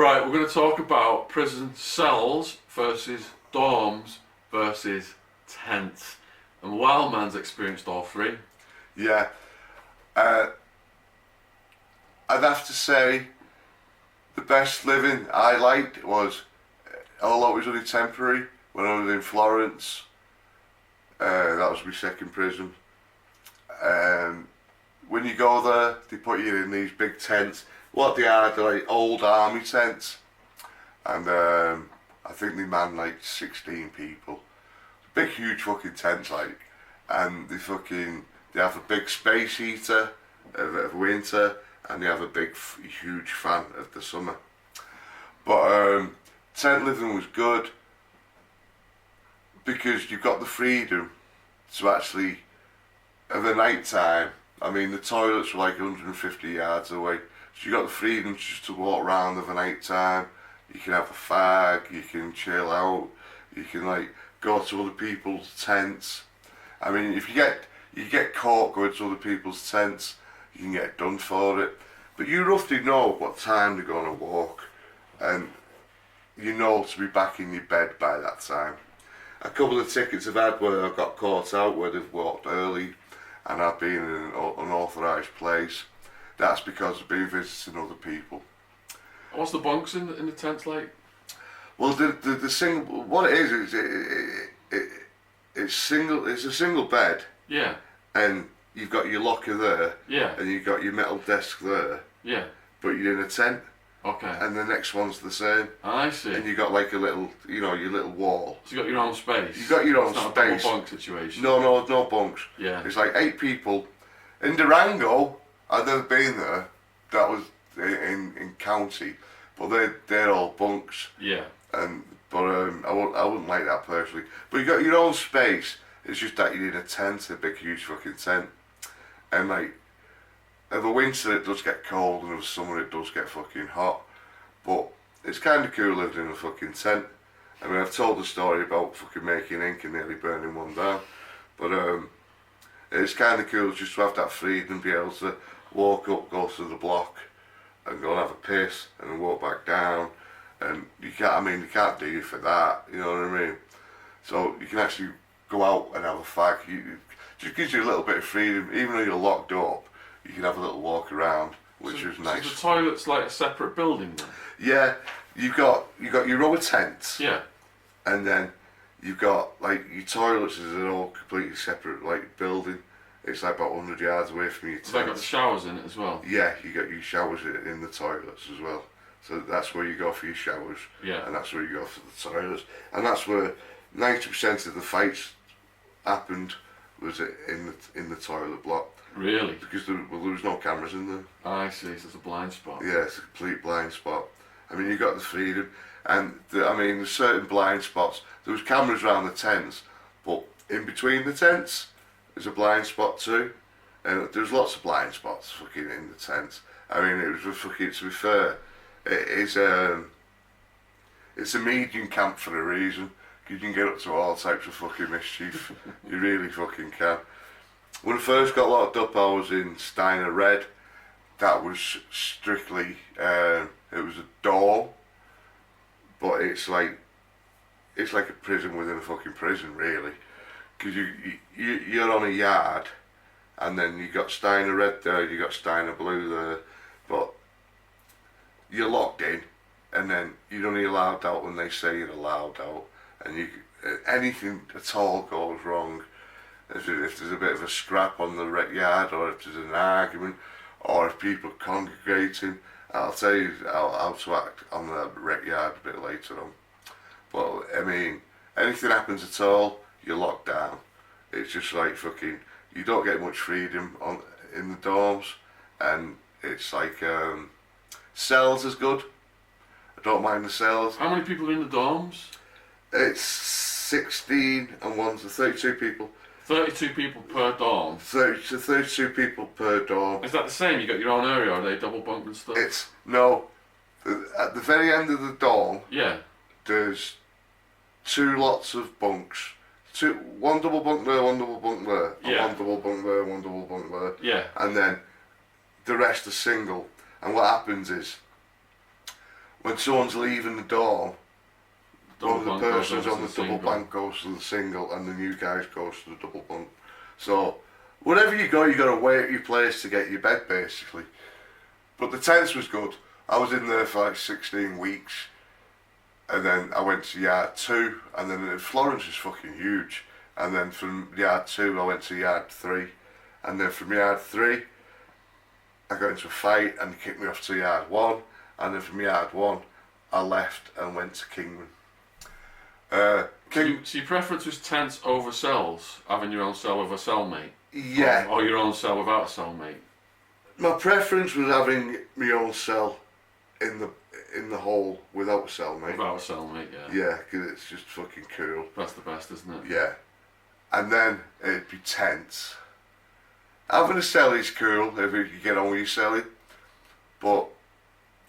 Alright, we're going to talk about prison cells versus dorms versus tents. And Wildman's experienced all three. Yeah. I'd have to say the best living I liked was, although it was only temporary, when I was in Florence. That was my second prison. When you go there, they put you in these big tents. What they are, they're like old army tents. And I think they man like 16 people. Big huge fucking tents like. And they have a big space heater of winter, and they have a big huge fan of the summer. But tent living was good because you've got the freedom to actually, at the night time, I mean the toilets were like 150 yards away, so you got the freedom just to walk around of the night time. You can have a fag, you can chill out, you can like go to other people's tents. I mean, if you get caught going to other people's tents, you can get done for it. But you roughly know what time they're going to walk, and you know to be back in your bed by that time. A couple of tickets I've had where I got caught out, where they've walked early, and I've been in an unauthorised place. That's because I've been visiting other people. What's the bunks in the tents like? Well, the single, what it is it's single. It's a single bed. Yeah. And you've got your locker there. Yeah. And you've got your metal desk there. Yeah. But you're in a tent. Okay. And the next one's the same. I see. And you got like a little, your little wall. So you got your own space. You got your own it's not space. A bunk situation. No bunks. Yeah. It's like 8 people. In Durango, I've never been there. That was in county, but they're all bunks. Yeah. But I wouldn't like that personally. But you got your own space. It's just that you need a tent, a big huge fucking tent, and like, in the winter it does get cold, and in the summer it does get fucking hot. But it's kind of cool living in a fucking tent. I mean, I've told the story about fucking making ink and nearly burning one down, but it's kind of cool just to have that freedom, be able to walk up, go to the block, and go and have a piss, and then walk back down. And you can't do you for that, you know what I mean? So you can actually go out and have a fag. It just gives you a little bit of freedom, even though you're locked up. You can have a little walk around, which is nice. So the toilet's like a separate building then? Yeah, you've got your row of tents. Yeah. And then you've got like your toilets is an all completely separate like building. It's like about 100 yards away from your tent. So they got the showers in it as well? Yeah, you got your showers in the toilets as well. So that's where you go for your showers. Yeah. And that's where you go for the toilets. And that's where 90% of the fights happened, was in the toilet block. Really? Because there was no cameras in there. I see, so it's a blind spot. Yeah, it's a complete blind spot. I mean, you got the freedom, and there's certain blind spots. There was cameras around the tents, but in between the tents, there's a blind spot too. And there's lots of blind spots fucking in the tents. I mean, it was fucking, to be fair, it's a medium camp for a reason. You can get up to all types of fucking mischief. You really fucking can. When I first got locked up, I was in Steiner Red. That was strictly, it was a dorm, but it's like a prison within a fucking prison, really. Because you're on a yard, and then you got Steiner Red there, you got Steiner Blue there, but you're locked in, and then you're only allowed out when they say you're allowed out, and anything at all goes wrong. If there's a bit of a scrap on the rec yard, or if there's an argument, or if people are congregating, I'll tell you how to act on the rec yard a bit later on. But I mean, anything happens at all, you're locked down. It's just like fucking, you don't get much freedom in the dorms, and it's like cells is good. I don't mind the cells. How many people are in the dorms? It's 16 and 32 people. 32 people per dorm? 32 people per dorm. Is that the same? You got your own area, or are they double bunked and stuff? At the very end of the dorm, yeah, there's 2 lots of bunks. One double bunk there, one double bunk there, yeah. One double bunk there, one double bunk there. Yeah. And then the rest are single. And what happens is, when someone's leaving the dorm, one of the Double bunk goes persons over on to the the double single. bunk goes to the single, and the new guys goes to the double bunk. So wherever you go, you got to wait at your place to get your bed, basically. But the tents was good. I was in there for like 16 weeks, and then I went to yard 2, and then Florence is fucking huge. And then from yard 2, I went to yard 3, and then from yard 3, I got into a fight and they kicked me off to yard 1, and then from yard 1, I left and went to Kingman. So your preference was tents over cells, having your own cell with a cellmate? Yeah. Or your own cell without a cellmate? My preference was having my own cell in the hole without a cellmate. Without a cellmate, yeah. Yeah, because it's just fucking cool. That's the best, isn't it? Yeah. And then it'd be tents. Having a celly's cool if you get on with your celly, but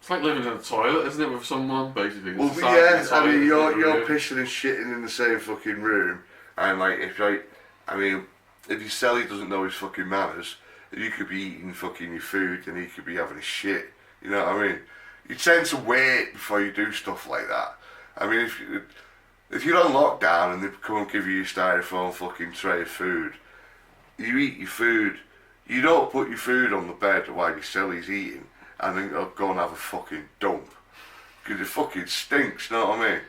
It's like living in a toilet, isn't it, with someone, basically? well, It's yeah. the I mean, toilet, you're pissing and shitting in the same fucking room, and like if your celly doesn't know his fucking manners, you could be eating fucking your food and he could be having a shit. You know what I mean? You tend to wait before you do stuff like that. I mean, if you're on lockdown and they come and give you your styrofoam fucking tray of food, you eat your food. You don't put your food on the bed while your celly's eating and then go and have a fucking dump. Because it fucking stinks, you know what I mean?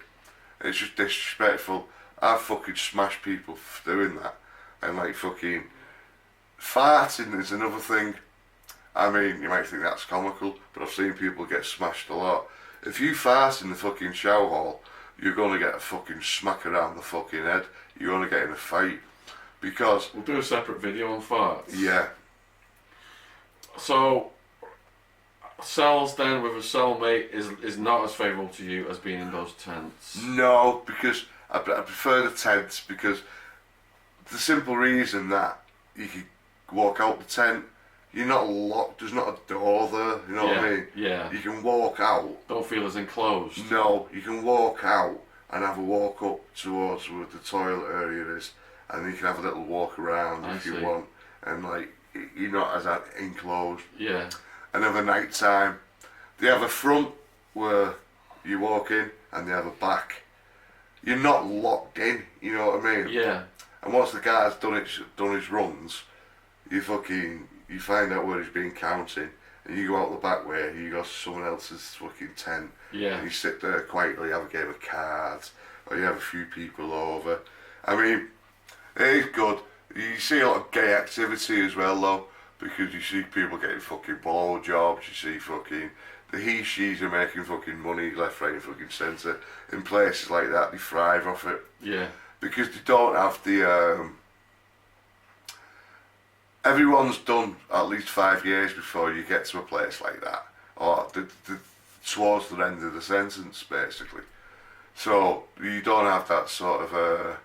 It's just disrespectful. I've fucking smashed people for doing that. And like fucking farting is another thing. I mean, you might think that's comical, but I've seen people get smashed a lot. If you fart in the fucking shower hall, you're gonna get a fucking smack around the fucking head. You're gonna get in a fight. Because... We'll do a separate video on farts. Yeah. So, cells then with a cellmate is not as favourable to you as being in those tents? No, because I prefer the tents, because the simple reason that you can walk out the tent, you're not locked, there's not a door there, you know what I mean? Yeah. You can walk out. Don't feel as enclosed. No, you can walk out and have a walk up towards where the toilet area is, and you can have a little walk around if you want, and like, you're not as enclosed. Yeah. And over night time, they have a front where you walk in, and they have a back. You're not locked in, you know what I mean? Yeah. And once the guy's done his runs, you find out where he's been counting, and you go out the back way, you go to someone else's fucking tent, Yeah. and you sit there quietly, have a game of cards, or you have a few people over. I mean, it is good. You see a lot of gay activity as well though, because you see people getting fucking blow jobs, you see fucking, the he-she's are making fucking money left, right and fucking centre. In places like that, they thrive off it. Yeah. Because they don't have the, everyone's done at least 5 years before you get to a place like that, or towards the end of the sentence basically. So you don't have that sort of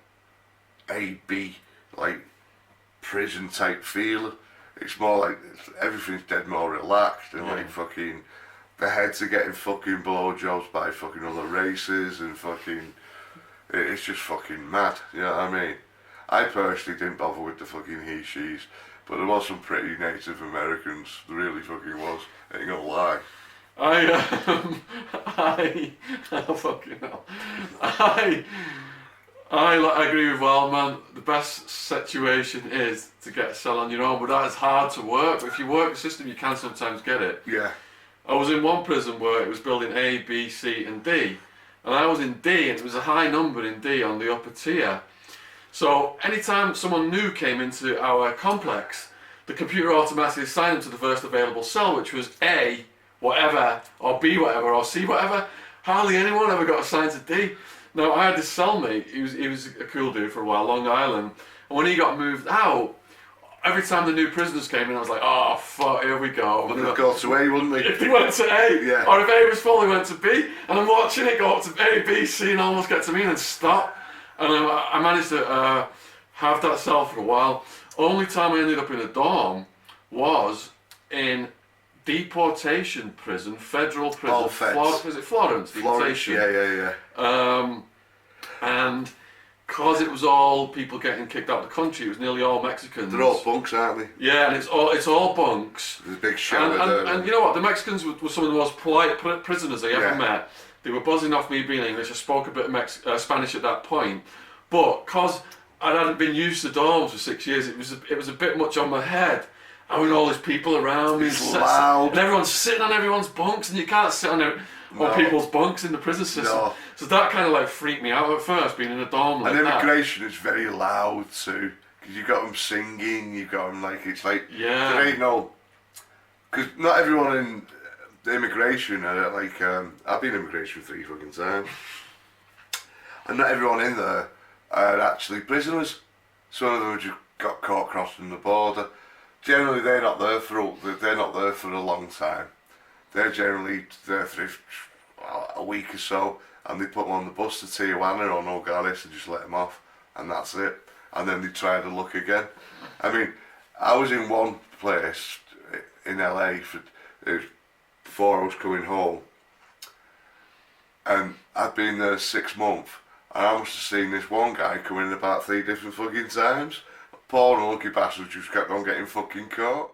A-B, like prison type feel. It's more like everything's dead more relaxed, and like fucking the heads are getting fucking blowjobs by fucking other races, and fucking it's just fucking mad, you know what I mean? I personally didn't bother with the fucking he-she's, but there was some pretty Native Americans, there really fucking was, ain't gonna lie. Oh fucking hell. I agree with Wildman. The best situation is to get a cell on your own, but that is hard to work. If you work the system, you can sometimes get it. Yeah. I was in one prison where it was building A, B, C and D, and I was in D, and it was a high number in D on the upper tier. So anytime someone new came into our complex, the computer automatically assigned them to the first available cell, which was A, whatever, or B, whatever, or C, whatever. Hardly anyone ever got assigned to D. Now, I had this cellmate, he was a cool dude for a while, Long Island, and when he got moved out, every time the new prisoners came in, I was like, oh fuck, here we go. Well, they'd go to A, wouldn't they? If they went to A, yeah. Or if A was full, they went to B, and I'm watching it go up to A, B, C, and almost get to me and then stop. And I managed to have that cell for a while. Only time I ended up in a dorm was in deportation prison, federal prison. Oh, Is it Florence? Florence, Deportation. yeah. And because it was all people getting kicked out of the country, it was nearly all Mexicans. They're all bunks, aren't they? Yeah, and it's all bunks. There's a big shower there. And you know what? The Mexicans were some of the most polite prisoners I ever Yeah. met. They were buzzing off me being English. I spoke a bit of Spanish at that point, but because I hadn't been used to dorms for 6 years, it was a bit much on my head. And with all these people around me, It's loud. and everyone's sitting on everyone's bunks, and you can't sit on people's bunks in the prison system. No. So that kind of like freaked me out at first, being in a dorm like And that. immigration is very loud too, because you got them singing, you got them like, it's like, Yeah. there ain't no, because not everyone in the immigration are like, I've been in immigration 3 fucking times, and not everyone in there are actually prisoners. Some of them have just got caught crossing the border. Generally, they're not there for a long time. They're generally there for a week or so, and they put them on the bus to Tijuana or Nogales and just let them off, and that's it. And then they try to look again. I mean, I was in one place in LA before I was coming home, and I'd been there 6 months, and I must have seen this one guy come in about 3 different fucking times. Poor unlucky bastard just kept on getting fucking caught.